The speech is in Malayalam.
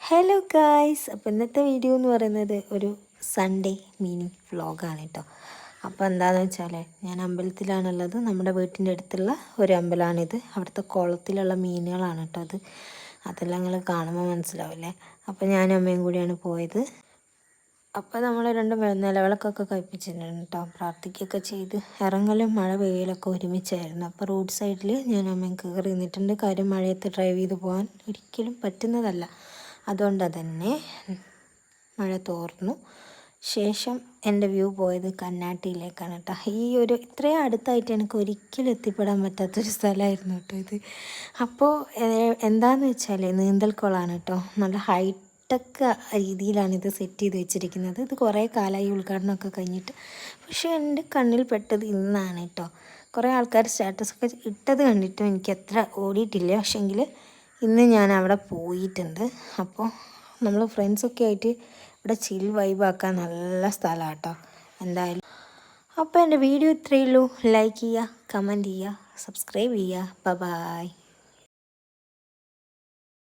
ഹലോ ഗായ്സ്, അപ്പോൾ ഇന്നത്തെ വീഡിയോ എന്ന് പറയുന്നത് ഒരു സൺഡേ മിനി വ്ളോഗാണ് കേട്ടോ. അപ്പോൾ എന്താണെന്ന് വെച്ചാൽ ഞാൻ അമ്പലത്തിലാണുള്ളത്. നമ്മുടെ വീട്ടിൻ്റെ അടുത്തുള്ള ഒരു അമ്പലമാണിത്. അവിടുത്തെ കുളത്തിലുള്ള മീനുകളാണ് കേട്ടോ അതെല്ലാം നിങ്ങൾ കാണുമ്പോൾ മനസ്സിലാവില്ലേ. അപ്പോൾ ഞാനും അമ്മയും കൂടിയാണ് പോയത്. അപ്പോൾ നമ്മൾ രണ്ട് നിലവിളക്കൊക്കെ കഴിപ്പിച്ചിട്ടുണ്ട് കേട്ടോ. പ്രാർത്ഥിക്കുകയൊക്കെ ചെയ്ത് ഇറങ്ങലും മഴ പെയ്യലൊക്കെ ഒരുമിച്ചായിരുന്നു. അപ്പോൾ റോഡ് സൈഡിൽ ഞാൻ അമ്മയും കയറി നിന്നിട്ടുണ്ട്. കാര്യം മഴയത്ത് ഡ്രൈവ് ചെയ്ത് പോകാൻ ഒരിക്കലും പറ്റുന്നതല്ല. അതുകൊണ്ട് തന്നെ മഴ തോർന്നു ശേഷം എൻ്റെ വ്യൂ പോയത് കന്നാട്ടിയിലേക്കാണ് കേട്ടോ. ഇത്രയും അടുത്തായിട്ട് എനിക്ക് ഒരിക്കലും എത്തിപ്പെടാൻ പറ്റാത്തൊരു സ്ഥലമായിരുന്നു കേട്ടോ അപ്പോൾ എന്താണെന്ന് വെച്ചാൽ നീന്തൽക്കുളമാണ് കേട്ടോ. നല്ല ഹൈടെക് രീതിയിലാണ് ഇത് സെറ്റ് ചെയ്ത് വെച്ചിരിക്കുന്നത്. ഇത് കുറേ കാലമായി ഉദ്ഘാടനമൊക്കെ കഴിഞ്ഞിട്ട്. പക്ഷേ എൻ്റെ കണ്ണിൽ പെട്ടത് ഇന്നാണ് കേട്ടോ. കുറേ ആൾക്കാർ സ്റ്റാറ്റസൊക്കെ ഇട്ടത് കണ്ടിട്ടും എനിക്ക് അത്ര ഓടിയിട്ടില്ല. പക്ഷേങ്കിൽ ഇന്ന് ഞാൻ അവിടെ പോയിട്ടുണ്ട്. അപ്പോൾ നമ്മൾ ഫ്രണ്ട്സൊക്കെ ആയിട്ട് ഇവിടെ ചിൽ വൈബാക്കാൻ നല്ല സ്ഥലമാണ് കേട്ടോ എന്തായാലും. അപ്പോൾ എൻ്റെ വീഡിയോ ഇത്രയേ ഉള്ളൂ. ലൈക്ക് ചെയ്യുക, കമൻറ്റ് ചെയ്യുക, സബ്സ്ക്രൈബ് ചെയ്യുക. ബൈ.